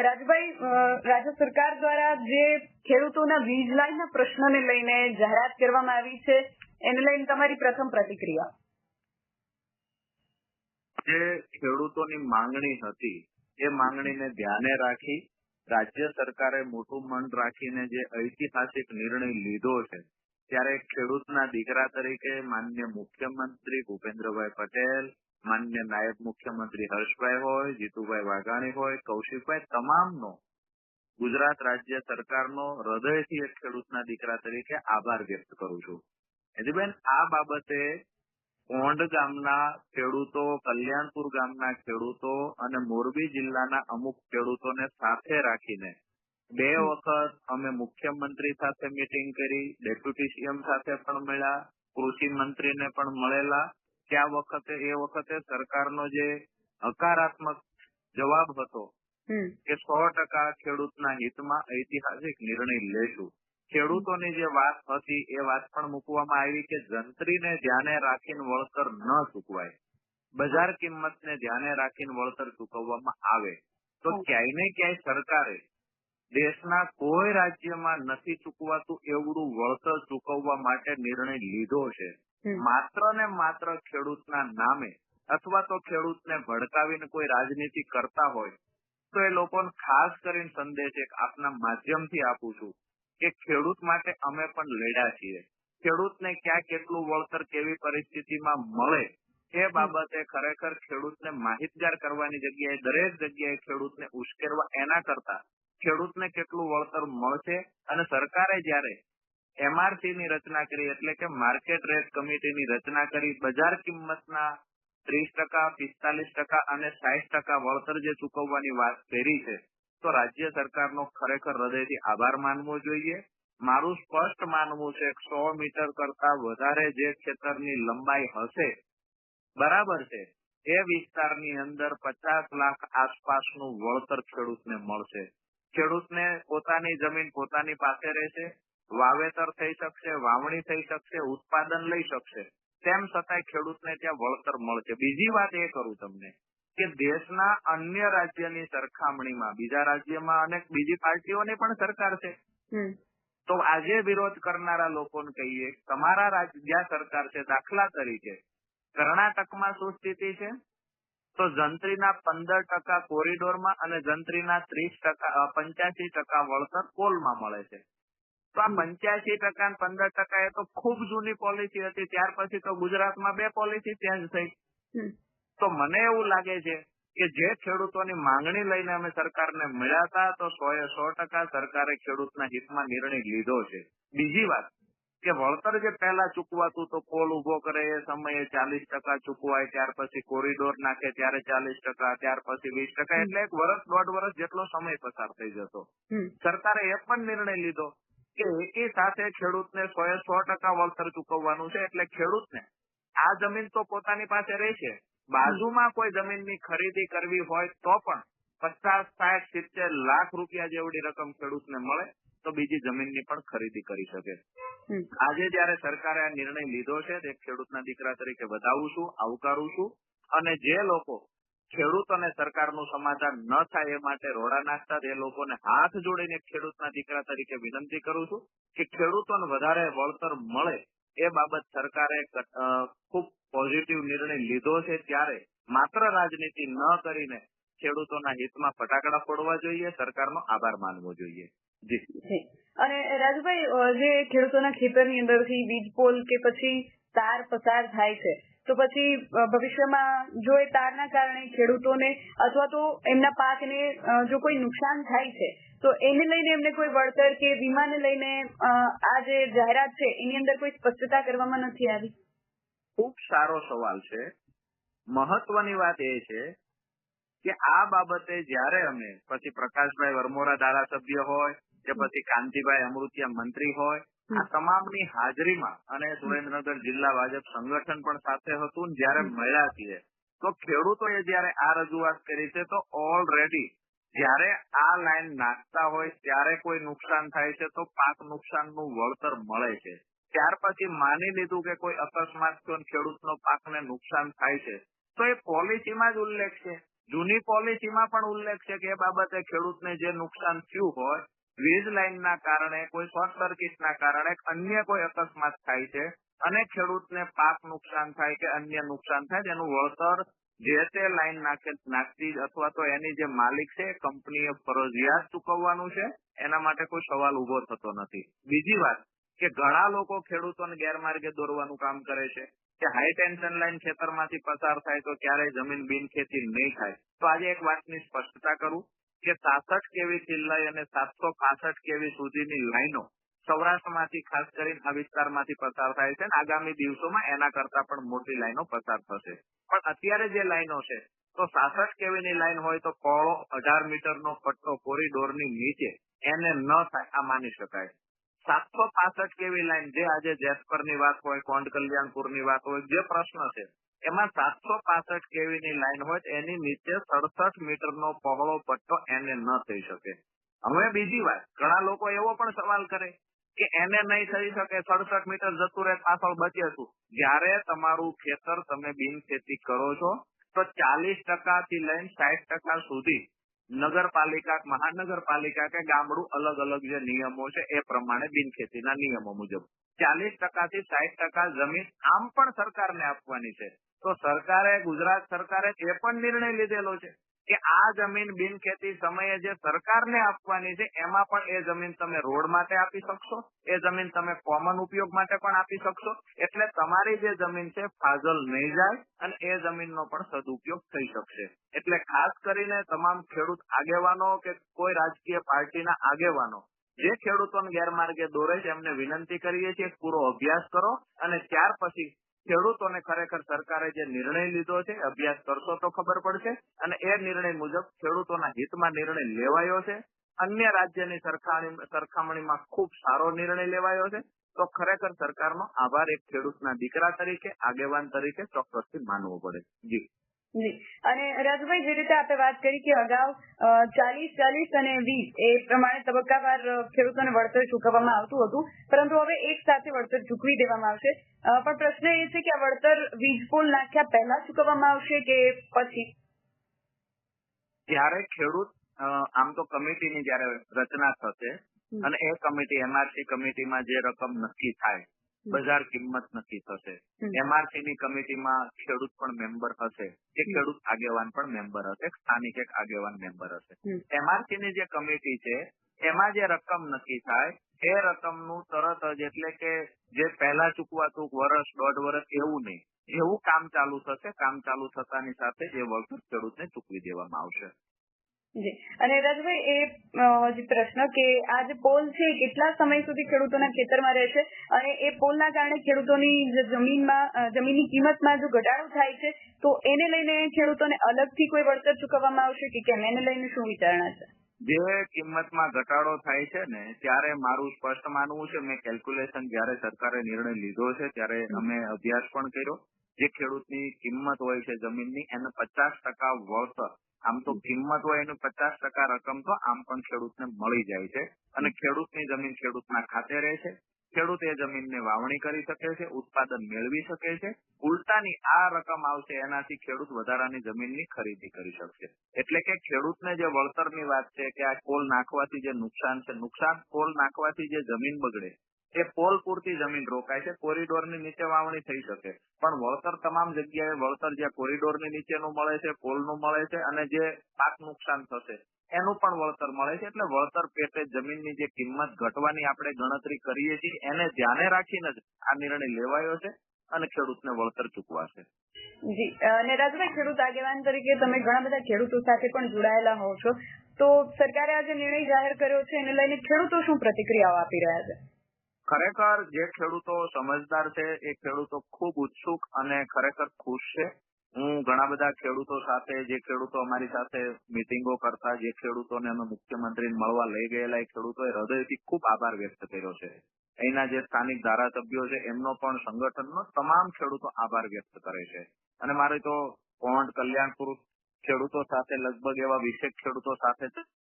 રાજભાઈ, રાજ્ય સરકાર દ્વારા જે ખેડૂતોના વીજ લાઈનના પ્રશ્નને લઈને જાહેરાત કરવામાં આવી છે, એને લઈને તમારી પ્રથમ પ્રતિક્રિયા? જે ખેડૂતોની માંગણી હતી એ માંગણીને ધ્યાને રાખી રાજ્ય સરકારે મોટું મન રાખીને જે ઐતિહાસિક નિર્ણય લીધો છે, ત્યારે ખેડૂતના દીકરા તરીકે માનનીય મુખ્યમંત્રી ભૂપેન્દ્રભાઈ પટેલ, માનનીય નાયબ મુખ્યમંત્રી હર્ષભાઈ હોય, જીતુભાઈ વાઘાણી હોય, કૌશિકભાઈ, તમામનો ગુજરાત રાજ્ય સરકારનો હૃદયથી એક ખેડૂતના દીકરા તરીકે આભાર વ્યક્ત કરું છું. યદુબેન, આ બાબતે કોંઢ ગામના ખેડૂતો, કલ્યાણપુર ગામના ખેડૂતો અને મોરબી જિલ્લાના અમુક ખેડૂતોને સાથે રાખીને 2 વખત અમે મુખ્યમંત્રી સાથે મીટિંગ કરી, ડેપ્યુટી સીએમ સાથે પણ મળ્યા, કૃષિ મંત્રીને પણ મળેલા. એ વખતે સરકારનો જે હકારાત્મક જવાબ હતો કે 100% ખેડૂતના હિતમાં ઐતિહાસિક નિર્ણય લેશું. ખેડૂતોની જે વાત હતી એ વાત પણ મૂકવામાં આવી કે જંત્રીને ધ્યાને રાખીને વળતર ન ચૂકવાય, બજાર કિંમતને ધ્યાને રાખીને વળતર ચૂકવવામાં આવે. તો ક્યાંય ને ક્યાંય સરકારે દેશના કોઈ રાજ્યમાં નથી ચૂકવાતું એવડું વળતર ચૂકવવા માટે નિર્ણય લીધો છે. માત્ર ને માત્ર ખેડૂતના નામે અથવા તો ખેડૂતને ભડકાવીને કોઈ રાજનીતિ કરતા હોય તો એ લોકોને ખાસ કરીને સંદેશ એક આપના માધ્યમથી આપું છું કે ખેડૂત માટે અમે પણ લડ્યા છીએ. ખેડૂતને ક્યાં કેટલું વળતર કેવી પરિસ્થિતિમાં મળે એ બાબતે ખરેખર ખેડૂતને માહિતગાર કરવાની જગ્યાએ દરેક જગ્યાએ ખેડૂતને ઉશ્કેરવા એના કરતા ખેડૂતને કેટલું વળતર મળશે અને સરકારે જયારે MRC ની રચના કરી એટલે કે માર્કેટ રેટ કમિટીની રચના કરી, બજાર કિંમતના 30%, 45% અને 60% વળતર જે ચૂકવવાની વાત કરી છે, તો રાજ્ય સરકારનો ખરેખર હૃદયથી આભાર માનવો જોઈએ. મારું સ્પષ્ટ માનવું છે કે 100 મીટર કરતા વધારે જે ખેતરની લંબાઈ હશે, બરાબર છે, એ વિસ્તારની અંદર 50 લાખ આસપાસનું વળતર ખેડૂતને મળશે. ખેડૂતને પોતાની જમીન પોતાની પાસે રહેશે, વાવેતર થઈ શકશે, વાવણી થઈ શકશે, ઉત્પાદન લઈ શકશે, તેમ છતાંય ખેડૂતને ત્યાં વળતર મળશે. બીજી વાત એ કરું તમને કે દેશના અન્ય રાજ્યની સરખામણીમાં બીજા રાજ્યમાં અનેક બીજી પાર્ટીઓની પણ સરકાર છે. તો આજે વિરોધ કરનારા લોકોને કહીએ તમારા રાજ્ય જ્યાં સરકાર છે, દાખલા તરીકે કર્ણાટકમાં શું સ્થિતિ છે, તો જંત્રીના 15% કોરિડોરમાં અને જંત્રીના 85% વળતર કોલમાં મળે છે. તો આ 85% અને 15% એ તો ખૂબ જૂની પોલિસી હતી. ત્યાર પછી તો ગુજરાતમાં 2 પોલિસી ચેન્જ થઈ. તો મને એવું લાગે છે કે જે ખેડૂતોની માંગણી લઈને અમે સરકારને મળ્યા હતા તો 100% સરકારે ખેડૂતના હિતમાં નિર્ણય લીધો છે. બીજી વાત કે વળતર જે પહેલા ચૂકવાતું તો કોલ ઉભો કરે એ સમયે 40% ચૂકવાય, ત્યાર પછી કોરિડોર નાખે ત્યારે 40%, ત્યાર પછી 20%, એટલે 1 વર્ષ 1.5 વર્ષ જેટલો સમય પસાર થઈ જતો. સરકારે એ પણ નિર્ણય લીધો કે એકી સાથે ખેડૂતને 100% વળતર ચૂકવવાનું છે. એટલે ખેડૂતને આ જમીન તો પોતાની પાસે રહેશે, બાજુમાં કોઈ જમીનની ખરીદી કરવી હોય તો પણ 50, 60, 70 લાખ રૂપિયા જેવડી રકમ ખેડૂતને મળે તો બીજી જમીનની પણ ખરીદી કરી શકે. આજે જયારે સરકારે આ નિર્ણય લીધો છે તે ખેડૂતના દીકરા તરીકે વધાવું છું, આવકારું છું. અને જે લોકો ખેડૂત અને સરકારનું સમાધાન ન થાય એ માટે રોડા નાખતા એ લોકોને હાથ જોડીને ખેડૂતના દીકરા તરીકે વિનંતી કરું છું કે ખેડૂતોને વધારે વળતર મળે એ બાબત સરકારે ખૂબ પોઝિટિવ નિર્ણય લીધો છે. ત્યારે માત્ર રાજનીતિ ન કરીને ખેડૂતોના હિતમાં ફટાકડા ફોડવા જોઈએ, સરકારનો આભાર માનવો જોઈએ. જી. અને રાજુભાઈ, જે ખેડૂતોના ખેતરની અંદરથી વીજ પોલ કે પછી તાર પસાર થાય છે, તો પછી ભવિષ્યમાં જો એ તારના કારણે ખેડૂતોને અથવા તો એમના પાકને જો કોઈ નુકસાન થાય છે તો એને લઈને એમને કોઈ વળતર કે વીમાને લઈને આ જે જાહેરાત છે એની અંદર કોઈ સ્પષ્ટતા કરવામાં નથી આવી? ખૂબ સારો સવાલ છે. મહત્વની વાત એ છે કે આ બાબતે જયારે અમે પછી પ્રકાશભાઈ વરમોરા ધારાસભ્ય હોય કે પછી કાંતિભાઈ અમૃતિયા મંત્રી હોય, આ તમામની હાજરીમાં અને સુરેન્દ્રનગર જિલ્લા ભાજપ સંગઠન પણ સાથે હતું, જયારે મળ્યા છીએ તો ખેડૂતોએ જયારે આ રજૂઆત કરી છે તો ઓલરેડી જયારે આ લાઈન નાખતા હોય ત્યારે કોઈ નુકસાન થાય છે તો પાક નુકસાનનું વળતર મળે છે. ત્યાર પછી માની લીધું કે કોઈ અકસ્માત ખેડૂતનો પાકને નુકસાન થાય છે તો એ પોલિસીમાં જ ઉલ્લેખ છે જૂની પોલિસીમાં પણ ઉલ્લેખ છે કે એ બાબતે ખેડૂતને જે નુકસાન થયું હોય, વીજ લાઇનના કારણે, કોઈ શોર્ટ સર્કિટના કારણે, અન્ય કોઈ અકસ્માત થાય છે અને ખેડૂતને પાક નુકસાન થાય કે અન્ય નુકસાન થાય, તેનું વળતર જે તે લાઈન નાખતી અથવા તો એની જે માલિક છે એ કંપનીએ ફરજિયાત ચૂકવવાનું છે. એના માટે કોઈ સવાલ ઉભો થતો નથી. બીજી વાત કે ઘણા લોકો ખેડૂતોને ગેરમાર્ગે દોરવાનું કામ કરે છે કે હાઈ ટેન્શન લાઈન ખેતરમાંથી પસાર થાય તો ક્યારેય જમીન બિનખેતી નહીં થાય. તો આજે એક વાતની સ્પષ્ટતા કરું કે 66 કેવી થી લઈ અને 765 કેવી સુધીની લાઈનો સૌરાષ્ટ્રમાંથી ખાસ કરીને આ વિસ્તારમાંથી પસાર થાય છે. આગામી દિવસોમાં એના કરતા પણ મોટી લાઈનો પસાર થશે. પણ અત્યારે જે લાઈનો છે તો 66 કેવીની લાઈન હોય તો પહોળો 18 મીટરનો પટ્ટો કોરિડોરની નીચે એને ન થાય આ માની શકાય. 765 કેવી લાઈન જે આજે જેસપરની વાત હોય, કોંડ કલ્યાણપુરની વાત હોય, જે પ્રશ્ન છે એમાં 765 કેવીની લાઈન હોય એની નીચે 67 મીટરનો પહોળો પટ્ટો એને ન થઈ શકે. હવે બીજી વાત, ઘણા લોકો એવો પણ સવાલ કરે કે એને નહીં થઈ શકે, 67 મીટર જતું રહે, પાછળ બચે શું? જયારે તમારું ખેતર તમે બિનખેતી કરો છો તો 40% થી લઈને 60% સુધી નગરપાલિકા, મહાનગરપાલિકા કે ગામડું અલગ અલગ જે નિયમો છે એ પ્રમાણે બિનખેતીના નિયમો મુજબ 40% થી 60% જમીન આમ પણ સરકારને આપવાની છે. તો સરકારે, ગુજરાત સરકારે એ પણ નિર્ણય લીધેલો છે કે આ જમીન બિનખેતી સમયે જે સરકારને આપવાની છે એમાં પણ એ જમીન તમે રોડ માટે આપી શકશો, એ જમીન તમે કોમન ઉપયોગ માટે પણ આપી શકશો. એટલે તમારી જે જમીન છે ફાજલ નહીં જાય અને એ જમીનનો પણ સદુપયોગ થઈ શકશે. એટલે ખાસ કરીને તમામ ખેડૂત આગેવાનો કે કોઈ રાજકીય પાર્ટીના આગેવાનો જે ખેડૂતોને ગેરમાર્ગે દોરે છે એમને વિનંતી કરીએ છીએ પૂરો અભ્યાસ કરો અને ત્યાર પછી ખેડૂતોને ખરેખર સરકારે જે નિર્ણય લીધો છે અભ્યાસ કરશો તો ખબર પડશે અને એ નિર્ણય મુજબ ખેડૂતોના હિતમાં નિર્ણય લેવાયો છે. અન્ય રાજ્યની સરખામણીમાં ખૂબ સારો નિર્ણય લેવાયો છે. તો ખરેખર સરકારનો આભાર એક ખેડૂતના દીકરા તરીકે, આગેવાન તરીકે ચોક્કસથી માનવો પડે. જી જી. અને રાજુભાઈ, જે રીતે આપણે વાત કરી કે અગાઉ 40-40 અને 20 એ પ્રમાણે તબક્કાવાર ખેડૂતોને વળતર ચૂકવવામાં આવતું હતું, પરંતુ હવે એક સાથે વળતર ચૂકવી દેવામાં આવશે. પણ પ્રશ્ન એ છે કે આ વળતર વીજ પોલ નાખ્યા પહેલા ચૂકવવામાં આવશે કે પછી? જ્યારે ખેડૂત આમ તો કમિટીની જયારે રચના થશે અને એ કમિટી એમઆરસી કમિટીમાં જે રકમ નક્કી થાય, બજાર કિંમત નક્કી થશે, એમઆરસી ની કમિટીમાં ખેડૂત પણ મેમ્બર હશે, એ ખેડૂત આગેવાન પણ મેમ્બર હશે, સ્થાનિક એક આગેવાન મેમ્બર હશે. એમઆરસી ની જે કમિટી છે એમાં જે રકમ નક્કી થાય એ રકમનું તરત જ, એટલે કે જે પહેલા ચૂકવાતું વર્ષ, 1.5 વર્ષ એવું નહીં, એવું કામ ચાલુ થશે. કામ ચાલુ થતાની સાથે એ વળતર ખેડૂતને ચૂકવી દેવામાં આવશે. જી. અને રાજભાઈ, એ જે પ્રશ્ન કે આ જે પોલ છે કેટલા સમય સુધી ખેડૂતોના ખેતરમાં રહેશે અને એ પોલના કારણે ખેડૂતોની જમીનની કિંમતમાં જો ઘટાડો થાય છે તો એને લઈને ખેડૂતોને અલગથી કોઈ વળતર ચૂકવવામાં આવશે કે કેમ? એને લઈને શું વિચારણા છે? જે કિંમતમાં ઘટાડો થાય છે ને ત્યારે મારું સ્પષ્ટ માનવું છે, મેં કેલ્ક્યુલેશન જયારે સરકારે નિર્ણય લીધો છે ત્યારે અમે અભ્યાસ પણ કર્યો, જે ખેડૂતની કિંમત હોય છે જમીનની એને 50% વળતર, આમ તો કિંમત હોય એનું 50% રકમ તો આમ પણ ખેડૂતને મળી જાય છે અને ખેડૂતની જમીન ખેડૂતના ખાતે રહે છે. ખેડૂત એ જમીનને વાવણી કરી શકે છે, ઉત્પાદન મેળવી શકે છે. ઉલટાની આ રકમ આવશે એનાથી ખેડૂત વધારાની જમીનની ખરીદી કરી શકશે. એટલે કે ખેડૂતને જે વળતરની વાત છે કે આ પોલ નાખવાથી જે નુકસાન છે, પોલ નાખવાથી જે જમીન બગડે એ પોલ પૂરતી જમીન રોકાય છે, કોરિડોરની નીચે વાવણી થઈ શકે, પણ વળતર તમામ જગ્યાએ વળતર જ્યાં કોરિડોરની નીચેનું મળે છે, પોલનું મળે છે અને જે પાક નુકસાન થશે એનું પણ વળતર મળે છે. એટલે વળતર પેટે જમીનની જે કિંમત ઘટવાની આપણે ગણતરી કરીએ છીએ એને ધ્યાને રાખીને જ આ નિર્ણય લેવાયો છે અને ખેડૂતને વળતર ચૂકવાશે. જી. અને રાજભાઈ, ખેડૂત આગેવાન તરીકે તમે ઘણા બધા ખેડૂતો સાથે પણ જોડાયેલા હોવ છો, તો સરકારે આ જે નિર્ણય જાહેર કર્યો છે એને લઈને ખેડૂતો શું પ્રતિક્રિયાઓ આપી રહ્યા છે? ખરેખર જે ખેડૂતો સમજદાર છે એ ખેડૂતો ખૂબ ઉત્સુક અને ખરેખર ખુશ છે. હું ઘણા બધા ખેડૂતો સાથે, જે ખેડૂતો અમારી સાથે મિટિંગો કરતા, જે ખેડૂતોને અમે મુખ્યમંત્રીને મળવા લઈ ગયેલા, એ ખેડૂતોએ હૃદયથી ખૂબ આભાર વ્યક્ત કર્યો છે. અહીંના જે સ્થાનિક ધારાસભ્યો છે એમનો પણ, સંગઠનનો તમામ ખેડૂતો આભાર વ્યક્ત કરે છે. અને મારે તો કોંડ, કલ્યાણપુર ખેડૂતો સાથે લગભગ એવા 20 ખેડૂતો સાથે